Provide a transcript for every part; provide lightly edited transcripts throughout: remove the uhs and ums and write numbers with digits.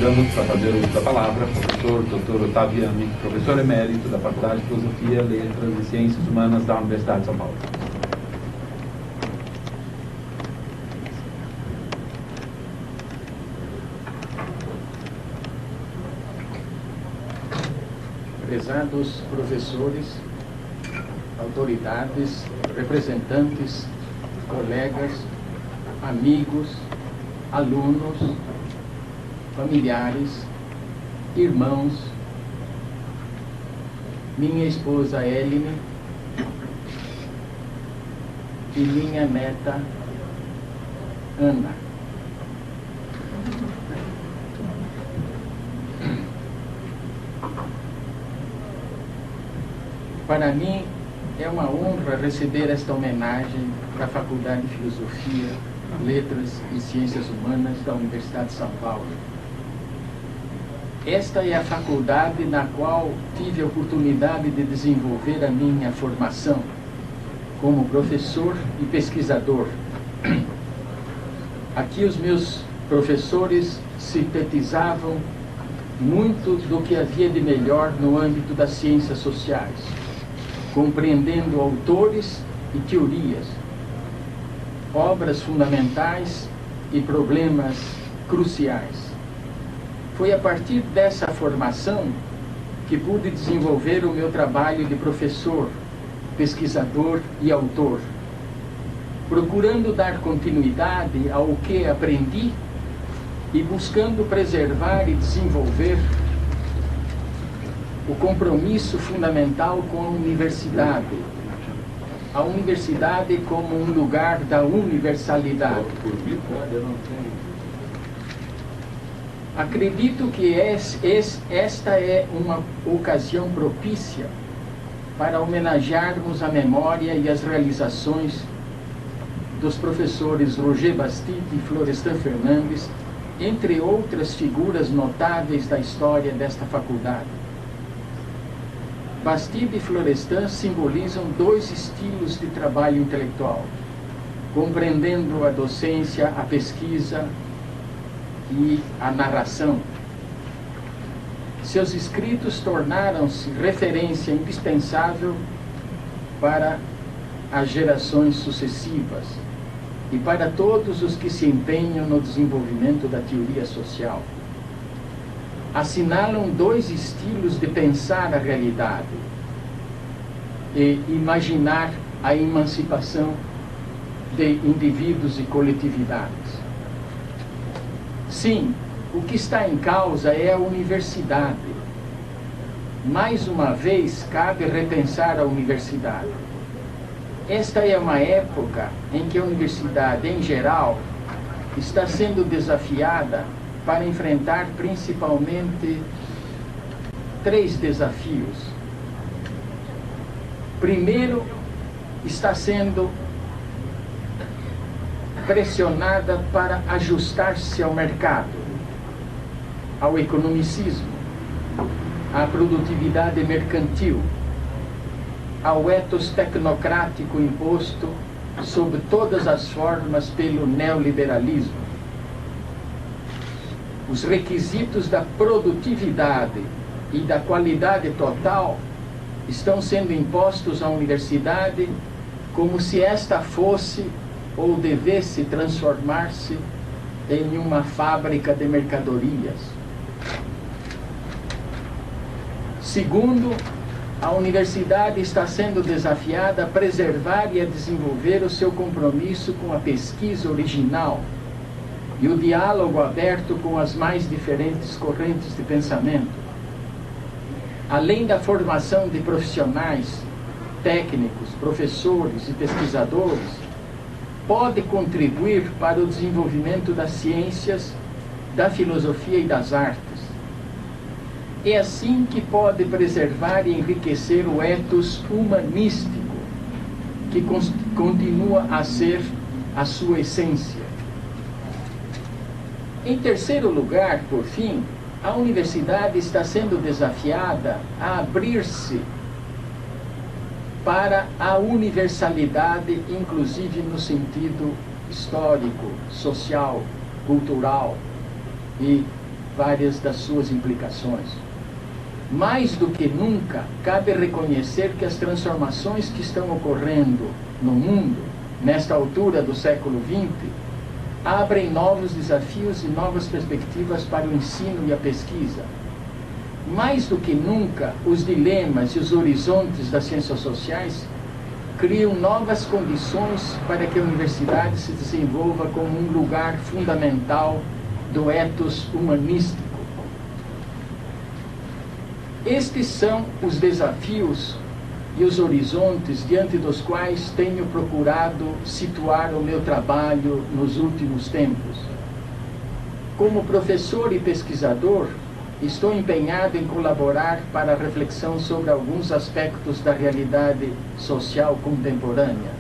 Convidamos para fazer o uso da palavra o professor Dr. Otávio Yami, professor emérito da Faculdade de Filosofia, Letras e Ciências Humanas da Universidade de São Paulo. Prezados professores, autoridades, representantes, colegas, amigos, alunos, familiares, irmãos, minha esposa Eline e minha neta Ana. Para mim é uma honra receber esta homenagem da Faculdade de Filosofia, Letras e Ciências Humanas da Universidade de São Paulo. Esta é a faculdade na qual tive a oportunidade de desenvolver a minha formação como professor e pesquisador. Aqui os meus professores sintetizavam muito do que havia de melhor no âmbito das ciências sociais, compreendendo autores e teorias, obras fundamentais e problemas cruciais. Foi a partir dessa formação que pude desenvolver o meu trabalho de professor, pesquisador e autor, procurando dar continuidade ao que aprendi e buscando preservar e desenvolver o compromisso fundamental com a universidade como um lugar da universalidade. Acredito que esta é uma ocasião propícia para homenagearmos a memória e as realizações dos professores Roger Bastide e Florestan Fernandes, entre outras figuras notáveis da história desta faculdade. Bastide e Florestan simbolizam dois estilos de trabalho intelectual, compreendendo a docência, a pesquisa e a narração. Seus escritos tornaram-se referência indispensável para as gerações sucessivas e para todos os que se empenham no desenvolvimento da teoria social. Assinalam dois estilos de pensar a realidade e imaginar a emancipação de indivíduos e coletividades. Sim, o que está em causa é a universidade. Mais uma vez, cabe repensar a universidade. Esta é uma época em que a universidade, em geral, está sendo desafiada para enfrentar principalmente três desafios. Primeiro, está sendo pressionada para ajustar-se ao mercado, ao economicismo, à produtividade mercantil, ao ethos tecnocrático imposto sob todas as formas pelo neoliberalismo. Os requisitos da produtividade e da qualidade total estão sendo impostos à universidade como se esta fosse ou devesse transformar-se em uma fábrica de mercadorias. Segundo, a universidade está sendo desafiada a preservar e a desenvolver o seu compromisso com a pesquisa original e o diálogo aberto com as mais diferentes correntes de pensamento. Além da formação de profissionais, técnicos, professores e pesquisadores, pode contribuir para o desenvolvimento das ciências, da filosofia e das artes. É assim que pode preservar e enriquecer o ethos humanístico, que continua a ser a sua essência. Em terceiro lugar, por fim, a universidade está sendo desafiada a abrir-se para a universalidade, inclusive no sentido histórico, social, cultural e várias das suas implicações. Mais do que nunca, cabe reconhecer que as transformações que estão ocorrendo no mundo, nesta altura do século XX, abrem novos desafios e novas perspectivas para o ensino e a pesquisa. Mais do que nunca, os dilemas e os horizontes das ciências sociais criam novas condições para que a universidade se desenvolva como um lugar fundamental do ethos humanístico. Estes são os desafios e os horizontes diante dos quais tenho procurado situar o meu trabalho nos últimos tempos. Como professor e pesquisador, estou empenhado em colaborar para a reflexão sobre alguns aspectos da realidade social contemporânea.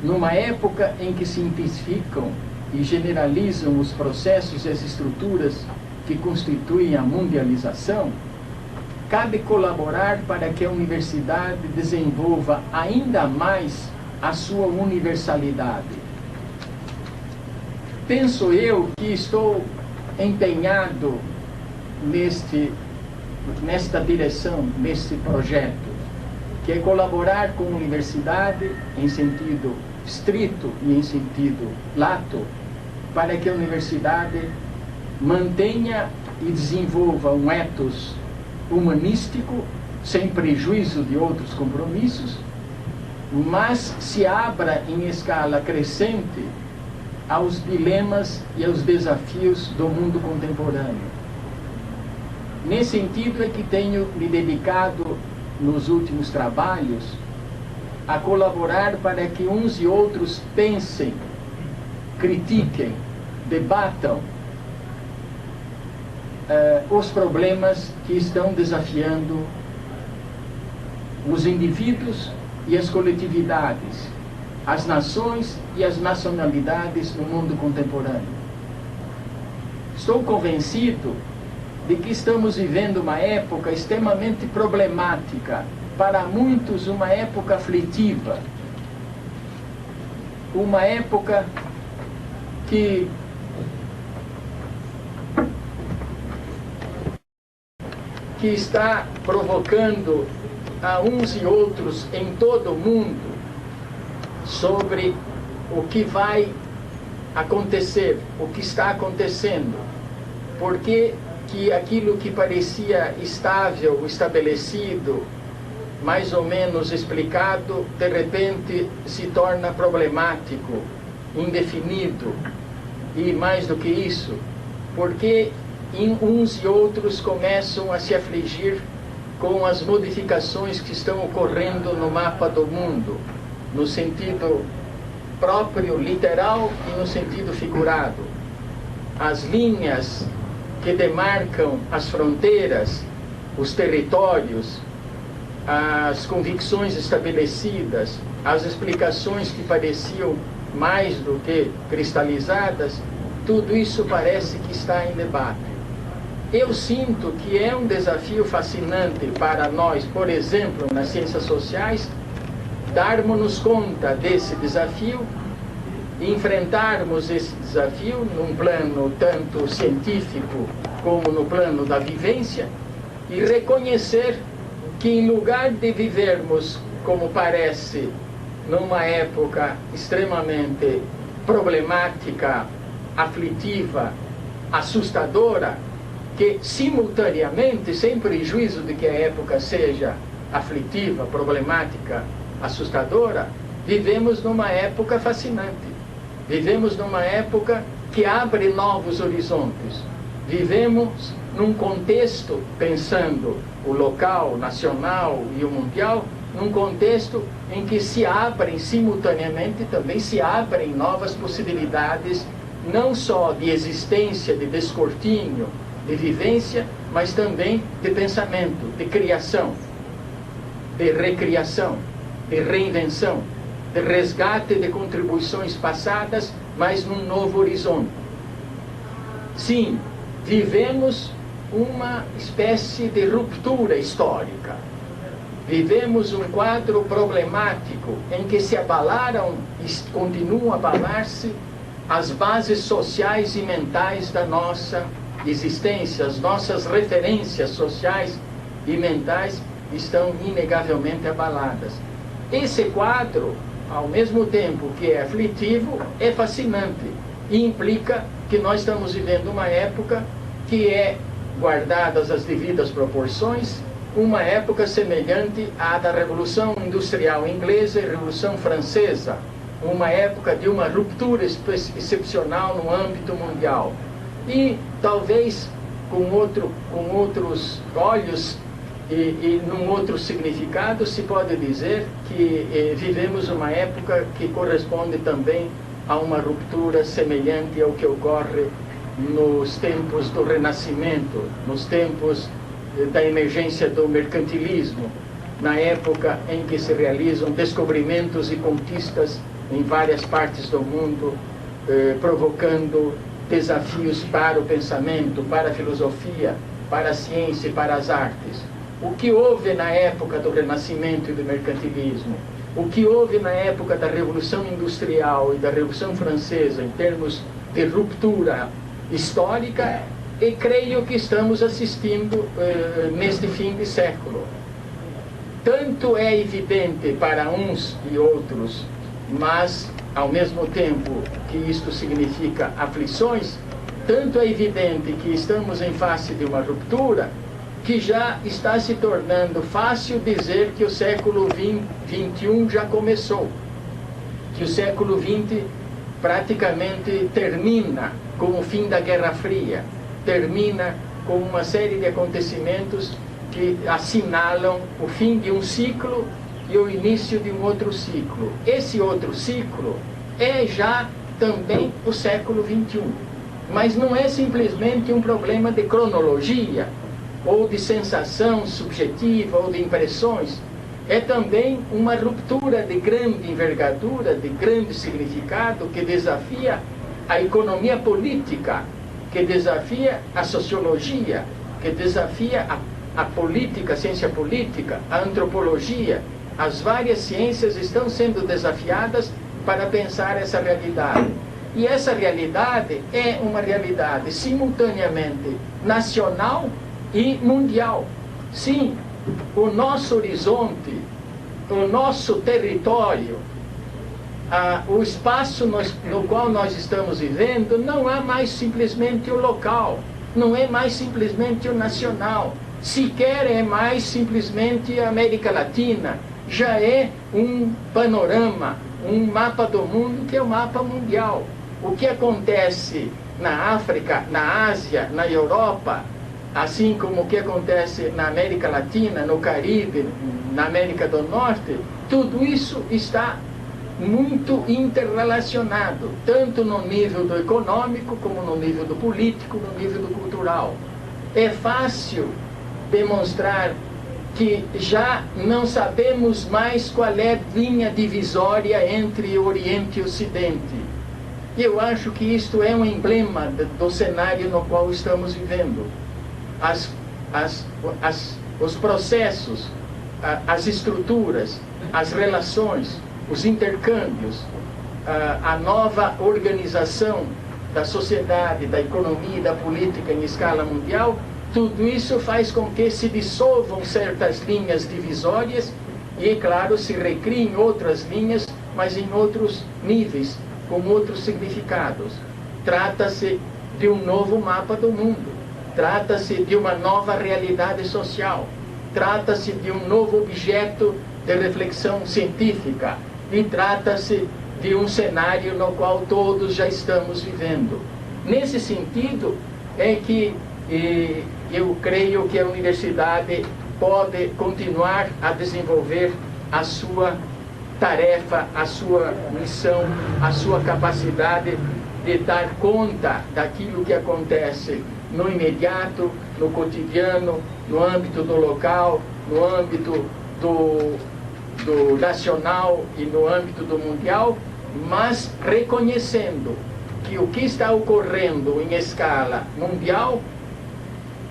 Numa época em que se intensificam e generalizam os processos e as estruturas que constituem a mundialização, cabe colaborar para que a universidade desenvolva ainda mais a sua universalidade. Penso eu que estou empenhado nesta direção, neste projeto, que é colaborar com a universidade em sentido estrito e em sentido lato, para que a universidade mantenha e desenvolva um ethos humanístico, sem prejuízo de outros compromissos, mas se abra em escala crescente aos dilemas e aos desafios do mundo contemporâneo. Nesse sentido é que tenho me dedicado nos últimos trabalhos a colaborar para que uns e outros pensem, critiquem, debatam os problemas que estão desafiando os indivíduos e as coletividades, as nações e as nacionalidades no mundo contemporâneo. Estou convencido de que estamos vivendo uma época extremamente problemática, para muitos uma época aflitiva, uma época que está provocando a uns e outros em todo o mundo sobre o que vai acontecer, o que está acontecendo, porque que aquilo que parecia estável, estabelecido, mais ou menos explicado, de repente se torna problemático, indefinido, e mais do que isso, porque uns e outros começam a se afligir com as modificações que estão ocorrendo no mapa do mundo, no sentido próprio, literal, e no sentido figurado. As linhas que demarcam as fronteiras, os territórios, as convicções estabelecidas, as explicações que pareciam mais do que cristalizadas, tudo isso parece que está em debate. Eu sinto que é um desafio fascinante para nós, por exemplo, nas ciências sociais, darmos-nos conta desse desafio, enfrentarmos esse desafio num plano tanto científico como no plano da vivência, e reconhecer que, em lugar de vivermos, como parece, numa época extremamente problemática, aflitiva, assustadora, que simultaneamente, sem prejuízo de que a época seja aflitiva, problemática, assustadora, vivemos numa época fascinante. Vivemos numa época que abre novos horizontes. Vivemos num contexto, pensando o local, nacional e o mundial, num contexto em que se abrem simultaneamente, também se abrem novas possibilidades, não só de existência, de descortínio, de vivência, mas também de pensamento, de criação, de recriação, de reinvenção, de resgate de contribuições passadas, mas num novo horizonte. Sim, vivemos uma espécie de ruptura histórica. Vivemos um quadro problemático em que se abalaram e continuam a abalar-se as bases sociais e mentais da nossa existência. As nossas referências sociais e mentais estão inegavelmente abaladas. Esse quadro, ao mesmo tempo que é aflitivo, é fascinante e implica que nós estamos vivendo uma época que é, guardadas as devidas proporções, uma época semelhante à da Revolução Industrial Inglesa e Revolução Francesa, uma época de uma ruptura excepcional no âmbito mundial. E talvez com outros olhos e num outro significado se pode dizer que vivemos uma época que corresponde também a uma ruptura semelhante ao que ocorre nos tempos do Renascimento, nos tempos da emergência do mercantilismo, na época em que se realizam descobrimentos e conquistas em várias partes do mundo, provocando desafios para o pensamento, para a filosofia, para a ciência e para as artes. O que houve na época do Renascimento e do mercantilismo, o que houve na época da Revolução Industrial e da Revolução Francesa, em termos de ruptura histórica, e creio que estamos assistindo neste fim de século. Tanto é evidente para uns e outros, mas ao mesmo tempo que isto significa aflições, tanto é evidente que estamos em face de uma ruptura, que já está se tornando fácil dizer que o século XXI já começou, que o século XX praticamente termina com o fim da Guerra Fria, termina com uma série de acontecimentos que assinalam o fim de um ciclo e o início de um outro ciclo. Esse outro ciclo é já também o século XXI, mas não é simplesmente um problema de cronologia, ou de sensação subjetiva, ou de impressões. É também uma ruptura de grande envergadura, de grande significado, que desafia a economia política, que desafia a sociologia, que desafia a política, a ciência política, a antropologia. As várias ciências estão sendo desafiadas para pensar essa realidade. E essa realidade é uma realidade simultaneamente nacional e mundial. Sim, o nosso horizonte, o nosso território, o espaço no qual nós estamos vivendo, não é mais simplesmente o local, não é mais simplesmente o nacional, sequer é mais simplesmente a América Latina, já é um panorama, um mapa do mundo que é o mapa mundial. O que acontece na África, na Ásia, na Europa, assim como o que acontece na América Latina, no Caribe, na América do Norte, tudo isso está muito interrelacionado, tanto no nível do econômico, como no nível do político, no nível do cultural. É fácil demonstrar que já não sabemos mais qual é a linha divisória entre Oriente e Ocidente. E eu acho que isto é um emblema do cenário no qual estamos vivendo. Os processos, as estruturas, as relações, os intercâmbios, a nova organização da sociedade, da economia e da política em escala mundial, tudo isso faz com que se dissolvam certas linhas divisórias e, é claro, se recriem outras linhas, mas em outros níveis, com outros significados. Trata-se de um novo mapa do mundo, trata-se de uma nova realidade social, trata-se de um novo objeto de reflexão científica e trata-se de um cenário no qual todos já estamos vivendo. Nesse sentido é que eu creio que a universidade pode continuar a desenvolver a sua tarefa, a sua missão, a sua capacidade de dar conta daquilo que acontece no imediato, no cotidiano, no âmbito do local, no âmbito do nacional e no âmbito do mundial, mas reconhecendo que o que está ocorrendo em escala mundial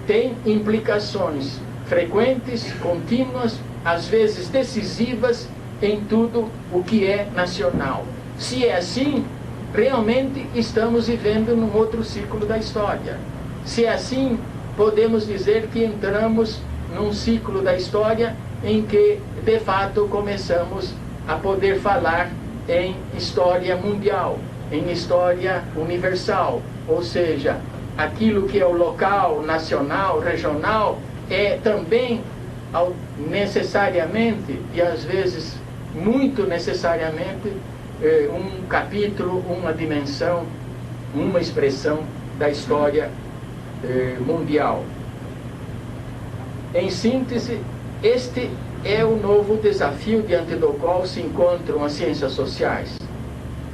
tem implicações frequentes, contínuas, às vezes decisivas em tudo o que é nacional. Se é assim, realmente estamos vivendo num outro ciclo da história. Se é assim, podemos dizer que entramos num ciclo da história em que, de fato, começamos a poder falar em história mundial, em história universal, ou seja, aquilo que é o local, nacional, regional, é também necessariamente, e às vezes muito necessariamente, um capítulo, uma dimensão, uma expressão da história mundial. Em síntese, este é o novo desafio diante do qual se encontram as ciências sociais.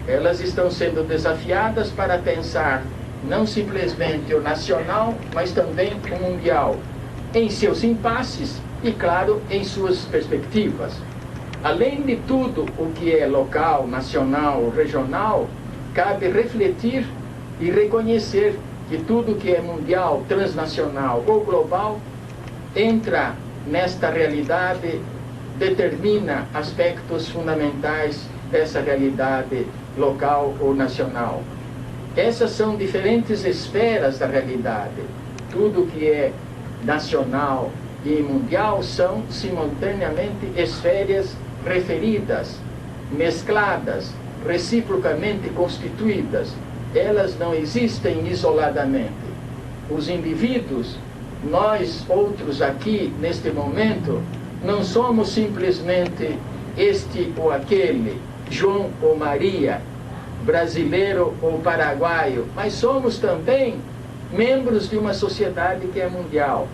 Elas estão sendo desafiadas para pensar não simplesmente o nacional, mas também o mundial, em seus impasses e, claro, em suas perspectivas. Além de tudo o que é local, nacional, regional, cabe refletir e reconhecer que tudo que é mundial, transnacional ou global entra nesta realidade, determina aspectos fundamentais dessa realidade local ou nacional. Essas são diferentes esferas da realidade. Tudo que é nacional e mundial são simultaneamente esferas referidas, mescladas, reciprocamente constituídas. Elas não existem isoladamente. Os indivíduos, nós outros aqui neste momento, não somos simplesmente este ou aquele, João ou Maria, brasileiro ou paraguaio, mas somos também membros de uma sociedade que é mundial.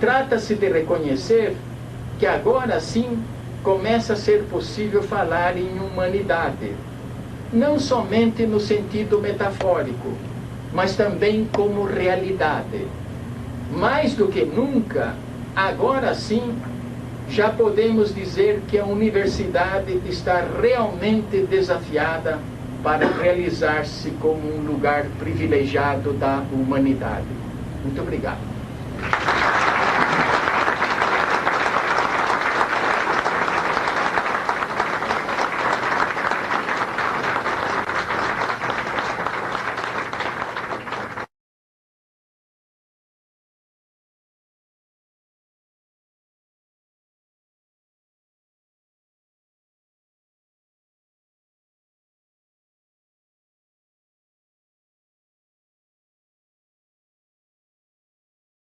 Trata-se de reconhecer que agora sim começa a ser possível falar em humanidade, não somente no sentido metafórico, mas também como realidade. Mais do que nunca, agora sim, já podemos dizer que a universidade está realmente desafiada para realizar-se como um lugar privilegiado da humanidade. Muito obrigado.